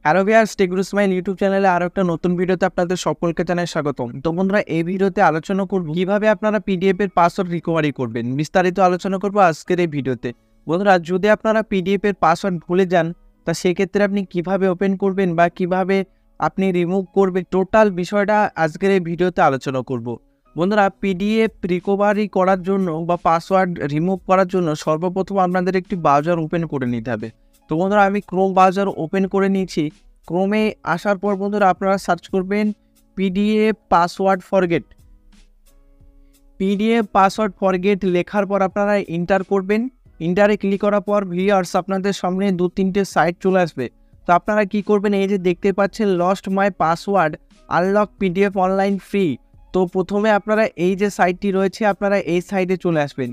Hello viewers, take গুরু smile YouTube চ্যানেলে আরো একটা নতুন ভিডিওতে আপনাদের সকলকে জানাই স্বাগতম। তো বন্ধুরা, এই ভিডিওতে আলোচনা করব কিভাবে আপনারা পিডিএফ এর পাসওয়ার্ড রিকভারি করবেন। বিস্তারিত আলোচনা করব আজকের এই ভিডিওতে। বন্ধুরা, যদি আপনারা পিডিএফ এর পাসওয়ার্ড ভুলে যান, তা সেক্ষেত্রে আপনি কিভাবে ওপেন করবেন বা কিভাবে আপনি রিমুভ করবেন, টোটাল বিষয়টা আজকের এই ভিডিওতে আলোচনা করব। বন্ধুরা, পিডিএফ রিকভারি করার জন্য বা পাসওয়ার্ড রিমুভ করার জন্য সর্বপ্রথম আপনাদের একটি ব্রাউজার ওপেন করে নিতে হবে। তো বন্ধুরা, আমি ক্রোম ব্রাউজার ওপেন করে নিয়েছি। ক্রোমে আসার পর বন্ধুরা আপনারা সার্চ করবেন PDF password forget. PDF password forget লেখার পর আপনারা ইন্টার করবেন। ইন্টারে ক্লিক করার পর ভিউয়ার্স আপনাদের সামনে 2-3টে সাইট চলে আসবে। তো আপনারা কি করবেন, এই যে দেখতে পাচ্ছেন lost my password unlock PDF online free. তো প্রথমে আপনারা এই যে সাইটটি রয়েছে আপনারা এই সাইটে চলে আসবেন।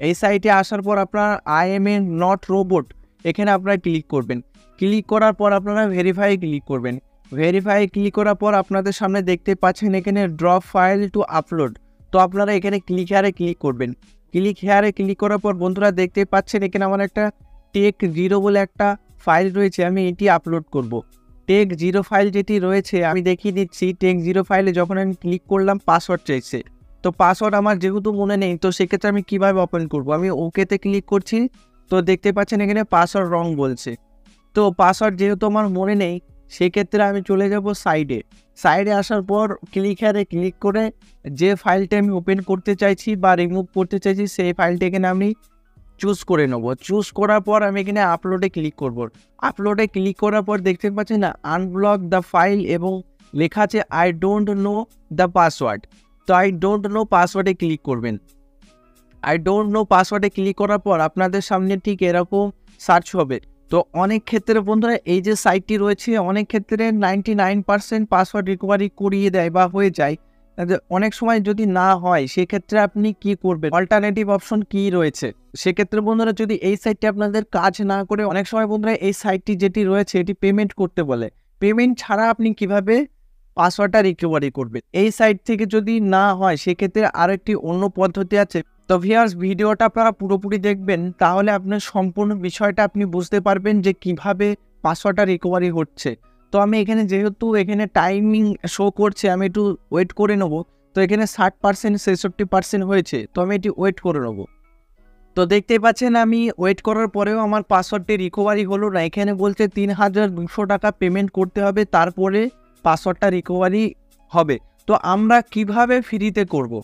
এই সাইটে আসার পর আপনারা I M A not robot এখানে আপনারা ক্লিক করবেন। ক্লিক করার পর আপনারা ভেরিফাই ক্লিক করবেন। ভেরিফাই ক্লিক করার পর আপনাদের সামনে দেখতে পাচ্ছেন এখানে ড্রপ ফাইল টু আপলোড। তো আপনারা এখানে ক্লিক হেয়ারে ক্লিক করবেন। ক্লিক হেয়ারে ক্লিক করার পর বন্ধুরা দেখতে পাচ্ছেন এখানে আমার একটা টেক জিরো বলে একটা ফাইল রয়েছে, আমি এটি আপলোড করব। টেক জিরো ফাইল যেটি রয়েছে আমি দেখিয়ে দিচ্ছি। টেক জিরো ফাইলে যখন আমি ক্লিক করলাম পাসওয়ার্ড চাইছে। তো পাসওয়ার্ড আমার যেহেতু মনে নেই, তো সেক্ষেত্রে আমি কীভাবে ওপেন করব, আমি ওকেতে ক্লিক করছি। তো দেখতে পাচ্ছেন এখানে পাসওয়ার্ড রং বলছে। তো পাসওয়ার্ড যেহেতু আমার মনে নেই, সেক্ষেত্রে আমি চলে যাব সাইডে। সাইডে আসার পর ক্লিক হেয়ারে ক্লিক করে যে ফাইলটা আমি ওপেন করতে চাইছি বা রিমুভ করতে চাইছি সেই ফাইলটা এখানে আমি চুজ করে নেব। চুজ করার পর আমি এখানে আপলোডে ক্লিক করব। আপলোডে ক্লিক করার পর দেখতে পাচ্ছি না আনব্লক দ্য ফাইল এবং লেখা আছে I don't know the password. তো আই ডোন্ট নো পাসওয়ার্ডে ক্লিক করবেন। আই ডোন্ট নো পাসওয়ার্ডে ক্লিক করার পর আপনাদের সামনে ঠিক এরকম সার্চ হবে। তো অনেক ক্ষেত্রে বন্ধুরা এই যে সাইটটি রয়েছে অনেক ক্ষেত্রে 99% পাসওয়ার্ড রিকভারি করিয়ে দেয় বা হয়ে যায়। অনেক সময় যদি না হয় সেক্ষেত্রে আপনি কি করবেন, অল্টারনেটিভ অপশন কি রয়েছে। সেক্ষেত্রে বন্ধুরা যদি এই সাইটটি আপনাদের কাজ না করে, অনেক সময় বন্ধুরা এই সাইটটি যেটি রয়েছে এটি পেমেন্ট করতে বলে। পেমেন্ট ছাড়া আপনি কিভাবে পাসওয়ার্ডটা রিকভারি করবেন, এই সাইট থেকে যদি না হয় সেক্ষেত্রে আরেকটি অন্য পদ্ধতি আছে। তো ভিউয়ার্স, ভিডিওটা আপনারা পুরোপুরি দেখবেন, তাহলে আপনার সম্পূর্ণ বিষয়টা আপনি বুঝতে পারবেন যে কিভাবে পাসওয়ার্ডটা রিকভারি হচ্ছে। তো আমি এখানে যেহেতু এখানে টাইমিং শো করছে, আমি একটু ওয়েট করে নেব। তো এখানে 60% 66% হয়েছে, তো আমি এটি ওয়েট করে নেব। তো দেখতেই পাচ্ছেন আমি ওয়েট করার পরেও আমার পাসওয়ার্ডটি রিকভারি হলো না। এখানে বলছে 3200 টাকা পেমেন্ট করতে হবে, তারপরে পাসওয়ার্ডটা রিকভারি হবে। তো আমরা কিভাবে ফ্রিতে করব?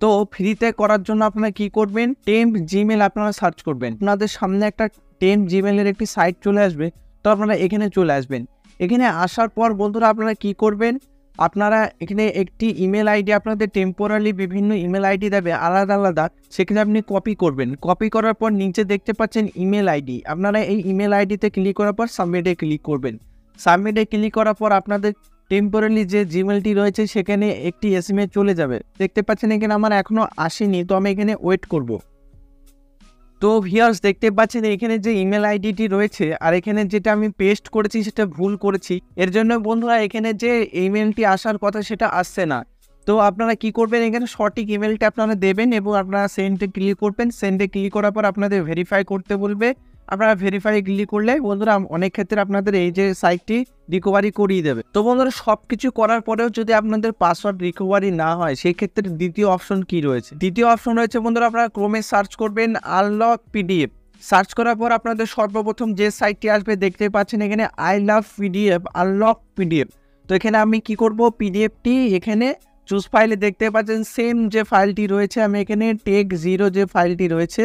তো ফ্রিতে করার জন্য আপনারা কি করবেন, টেম্প জিমেল আপনারা সার্চ করবেন। আপনাদের সামনে একটা টেম্প জিমেলের একটি সাইট চলে আসবে। তো আপনারা এখানে চলে আসবেন। এখানে আসার পর বন্ধুরা আপনারা কি করবেন, আপনারা এখানে একটি ইমেল আইডি, আপনাদের টেম্পোরারি বিভিন্ন ইমেল আইডি দেবে আলাদা আলাদা, সেখানে আপনি কপি করবেন। কপি করার পর নিচে দেখতে পাচ্ছেন ইমেল আইডি, আপনারা এই ইমেল আইডিতে ক্লিক করার পর সাবমিটে ক্লিক করবেন। সাবমিটে ক্লিক করার পর আপনাদের টেম্পোরারি যে জিমেলটি রয়েছে সেখানে একটি এসএমএস চলে যাবে। দেখতে পাচ্ছেন এখানে আমার এখনও আসেনি, তো আমি এখানে ওয়েট করব। তো ভিউয়ার্স দেখতে পাচ্ছেন এখানে যে ইমেল আইডিটি রয়েছে আর এখানে যেটা আমি পেস্ট করেছি সেটা ভুল করেছি। এর জন্য বন্ধুরা এখানে যে ইমেলটি আসার কথা সেটা আসছে না। তো আপনারা কি করবেন, এখানে সঠিক ইমেলটা আপনারা দেবেন এবং আপনারা সেন্ডে ক্লিক করবেন। সেন্ডে ক্লিক করার পর আপনাদের ভেরিফাই করতে বলবে। আপনারা ভেরিফাই ক্লিক করলে বন্ধুরা অনেক ক্ষেত্রে আপনাদের এই যে সাইটটি রিকভারি করিয়ে দেবে। তো বন্ধুরা সব কিছু করার পরেও যদি আপনাদের পাসওয়ার্ড রিকভারি না হয় সেই ক্ষেত্রে দ্বিতীয় অপশন কি রয়েছে, দ্বিতীয় অপশন রয়েছে বন্ধুরা আপনারা ক্রোমে সার্চ করবেন আনলক পিডিএফ। সার্চ করার পর আপনাদের সর্বপ্রথম যে সাইটটি আসবে দেখতে পাচ্ছেন এখানে I love PDF unlock PDF. তো এখানে আমি কি করব, পিডিএফটি এখানে চুজ ফাইলে দেখতে পাচ্ছেন সেম যে ফাইলটি রয়েছে, আমি এখানে টেক জিরো যে ফাইলটি রয়েছে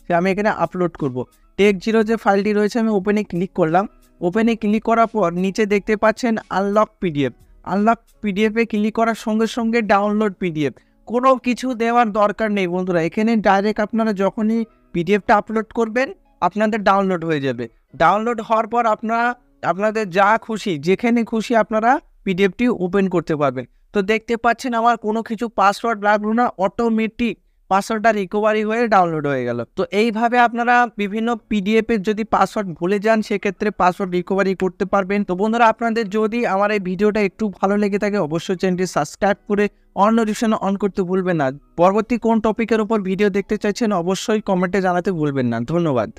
আমি এখানে আপলোড করব। টেক জিরো যে ফাইলটি রয়েছে আমি ওপেনে ক্লিক করলাম। ওপেনে ক্লিক করার পর নিচে দেখতে পাচ্ছেন আনলক পিডিএফ। আনলক পিডিএফে ক্লিক করার সঙ্গে সঙ্গে ডাউনলোড পিডিএফ। কোনো কিছু দেওয়ার দরকার নেই বন্ধুরা, এখানে ডাইরেক্ট আপনারা যখনই পিডিএফটা আপলোড করবেন আপনাদের ডাউনলোড হয়ে যাবে। ডাউনলোড হওয়ার পর আপনাদের যা খুশি যেখানে খুশি আপনারা পিডিএফটি ওপেন করতে পারবেন। তো দেখতে পাচ্ছেন আমার কোনো কিছু পাসওয়ার্ড লাগলো না, অটোমেটিক পাসওয়ার্ডটা রিকভারি হয়ে ডাউনলোড হয়ে গেল। তো এইভাবে আপনারা বিভিন্ন পিডিএফের যদি পাসওয়ার্ড ভুলে যান সেক্ষেত্রে পাসওয়ার্ড রিকভারি করতে পারবেন। তো বন্ধুরা আপনাদের যদি আমার এই ভিডিওটা একটু ভালো লেগে থাকে অবশ্যই চ্যানেলটি সাবস্ক্রাইব করে অন নোটিফিকেশন অন করতে ভুলবেন না। পরবর্তী কোন টপিকের উপর ভিডিও দেখতে চাইছেন অবশ্যই কমেন্টে জানাতে ভুলবেন না। ধন্যবাদ।